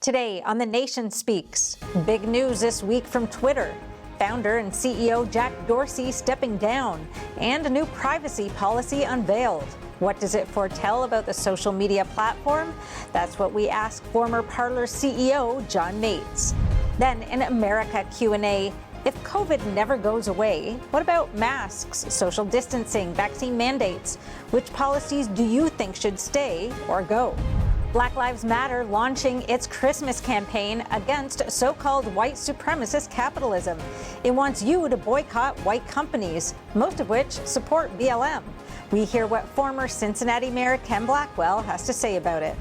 Today on The Nation Speaks, big news this week from Twitter. Founder and CEO Jack Dorsey stepping down, and a new privacy policy unveiled. What does it foretell about the social media platform? That's what we ask former Parler CEO John Mates. Then in America Q&A, if COVID never goes away, what about masks, social distancing, vaccine mandates? Which policies do you think should stay or go? Black Lives Matter launching its Christmas campaign against so-called white supremacist capitalism. It wants you to boycott white companies, most of which support BLM. We hear what former Cincinnati Mayor Ken Blackwell has to say about it.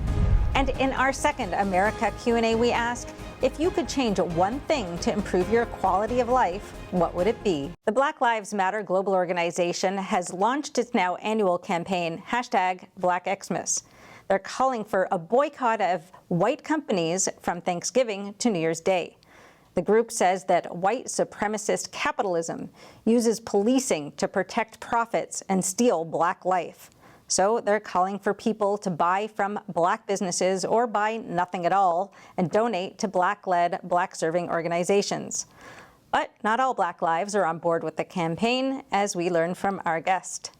And in our second America Q&A, we ask, if you could change one thing to improve your quality of life, what would it be? The Black Lives Matter global organization has launched its now annual campaign, #BlackXmas. They're calling for a boycott of white companies from Thanksgiving to New Year's Day. The group says that white supremacist capitalism uses policing to protect profits and steal black life. So they're calling for people to buy from black businesses or buy nothing at all and donate to black-led, black-serving organizations. But not all Black lives are on board with the campaign, as we learn from our guest.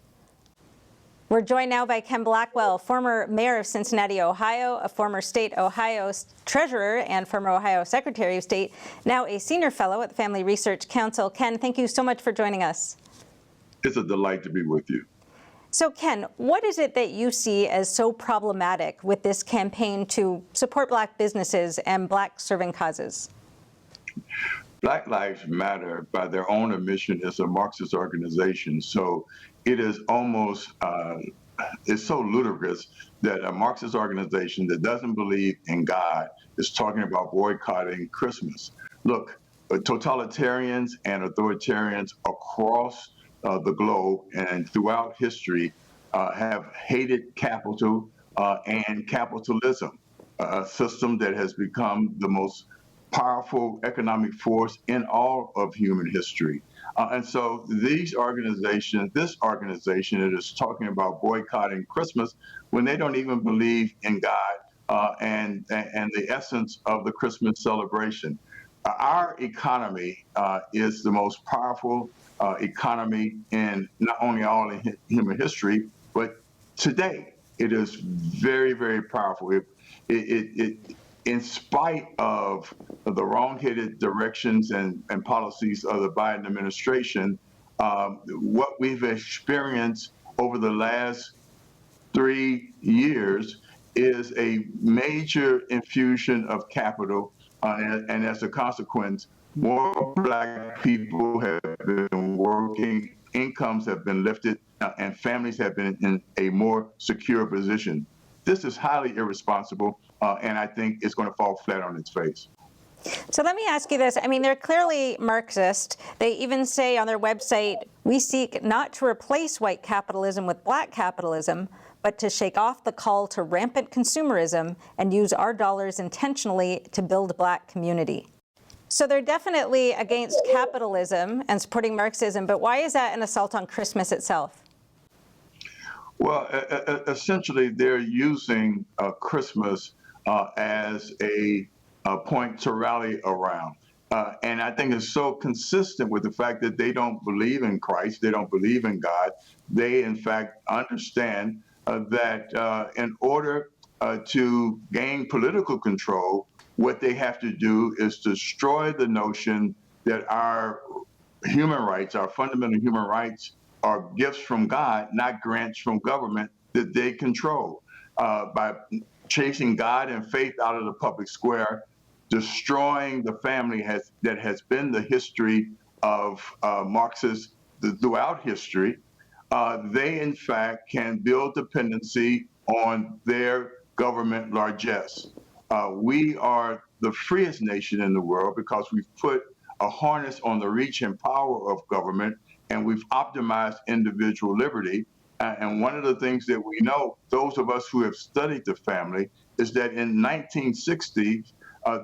We're joined now by Ken Blackwell, former mayor of Cincinnati, Ohio, a former state Ohio treasurer and former Ohio Secretary of State, now a senior fellow at the Family Research Council. Ken, thank you so much for joining us. It's a delight to be with you. So Ken, what is it that you see as so problematic with this campaign to support black businesses and black serving causes? Black Lives Matter, by their own admission, is a Marxist organization. So it is almost, it's so ludicrous that a Marxist organization that doesn't believe in God is talking about boycotting Christmas. Look, totalitarians and authoritarians across the globe and throughout history have hated capital and capitalism, a system that has become the most powerful economic force in all of human history. And so this organization that is talking about boycotting Christmas when they don't even believe in God and the essence of the Christmas celebration. Our economy is the most powerful economy in not only all in human history, but today it is very, very powerful. In spite of the wrong-headed directions and policies of the Biden administration, what we've experienced over the last 3 years is a major infusion of capital, and as a consequence, more black people have been working, incomes have been lifted, and families have been in a more secure position. This is highly irresponsible, and I think it's going to fall flat on its face. So let me ask you this. I mean, they're clearly Marxist. They even say on their website, we seek not to replace white capitalism with black capitalism, but to shake off the call to rampant consumerism and use our dollars intentionally to build black community. So they're definitely against capitalism and supporting Marxism, but why is that an assault on Christmas itself? Well, essentially, they're using Christmas as a point to rally around. And I think it's so consistent with the fact that they don't believe in Christ, they don't believe in God. They, in fact, understand that in order to gain political control, what they have to do is destroy the notion that our human rights, our fundamental human rights, are gifts from God, not grants from government that they control. By chasing God and faith out of the public square, destroying the family that has been the history of Marxists throughout history, they in fact can build dependency on their government largesse. We are the freest nation in the world because we've put a harness on the reach and power of government, and we've optimized individual liberty. And one of the things that we know, those of us who have studied the family, is that in 1960,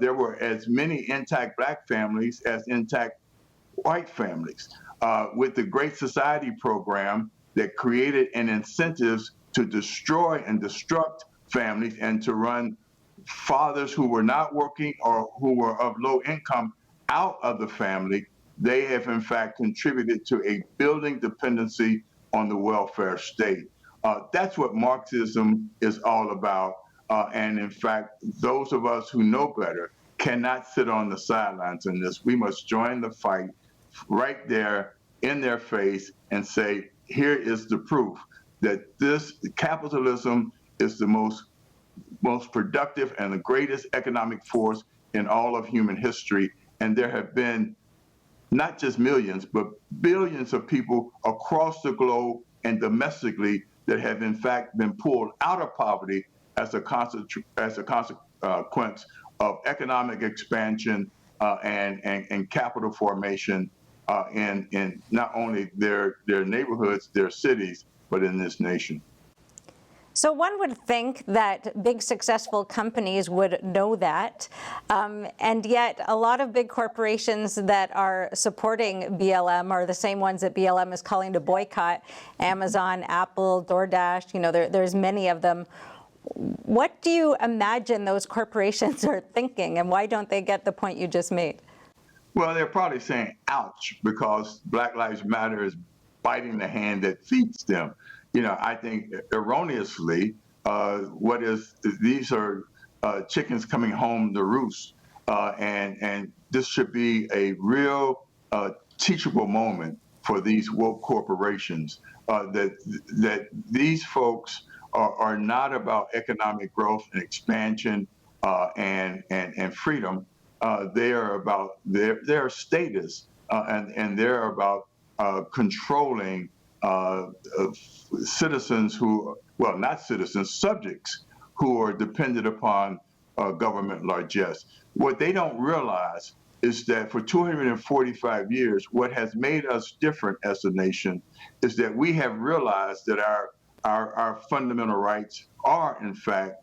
there were as many intact black families as intact white families. With the Great Society program that created an incentives to destroy and destruct families and to run fathers who were not working or who were of low income out of the family, they have in fact contributed to a building dependency on the welfare state. That's what Marxism is all about. And in fact, those of us who know better cannot sit on the sidelines in this. We must join the fight right there in their face and say, here is the proof that this capitalism is the most productive and the greatest economic force in all of human history. And there have been not just millions, but billions of people across the globe and domestically that have in fact been pulled out of poverty as a consequence of economic expansion and capital formation in not only their neighborhoods, their cities, but in this nation. So one would think that big successful companies would know that, and yet a lot of big corporations that are supporting BLM are the same ones that BLM is calling to boycott: Amazon, Apple, DoorDash. You know, there's many of them. What do you imagine those corporations are thinking, and why don't they get the point you just made? Well, they're probably saying, ouch, because Black Lives Matter is biting the hand that feeds them. You know, I think erroneously, these are chickens coming home to roost, and this should be a real teachable moment for these woke corporations, that these folks are not about economic growth and expansion and freedom. They are about their status, and they're about controlling citizens who, well, not citizens, subjects who are dependent upon government largesse. What they don't realize is that for 245 years, what has made us different as a nation is that we have realized that our fundamental rights are, in fact,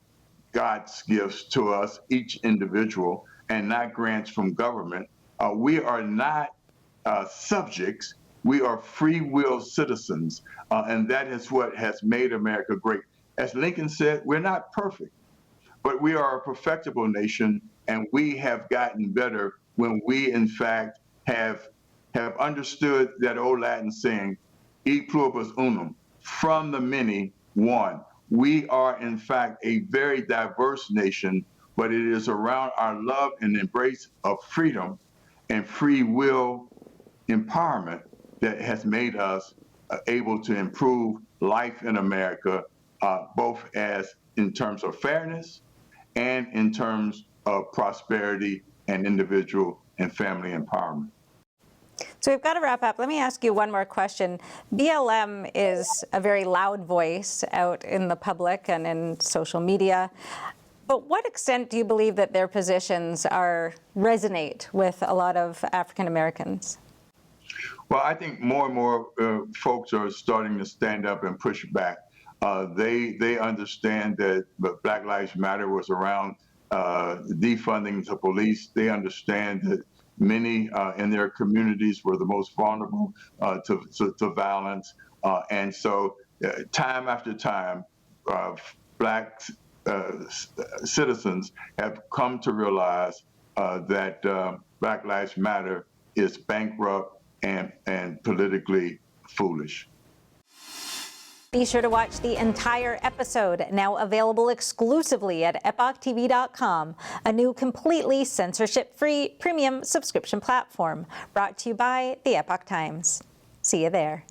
God's gifts to us, each individual, and not grants from government. We are not subjects. We are free will citizens, and that is what has made America great. As Lincoln said, we're not perfect, but we are a perfectible nation, and we have gotten better when we, in fact, have understood that old Latin saying, e pluribus unum, from the many, one. We are, in fact, a very diverse nation, but it is around our love and embrace of freedom and free will empowerment that has made us able to improve life in America, both as in terms of fairness and in terms of prosperity and individual and family empowerment. So we've got to wrap up. Let me ask you one more question. BLM is a very loud voice out in the public and in social media. But what extent do you believe that their positions resonate with a lot of African Americans? Well, I think more and more folks are starting to stand up and push back. They understand that Black Lives Matter was around defunding the police. They understand that many in their communities were the most vulnerable to violence. And so time after time, Black citizens have come to realize that Black Lives Matter is bankrupt and politically foolish. Be sure to watch the entire episode, now available exclusively at EpochTV.com, a new completely censorship-free premium subscription platform brought to you by the Epoch Times. See you there.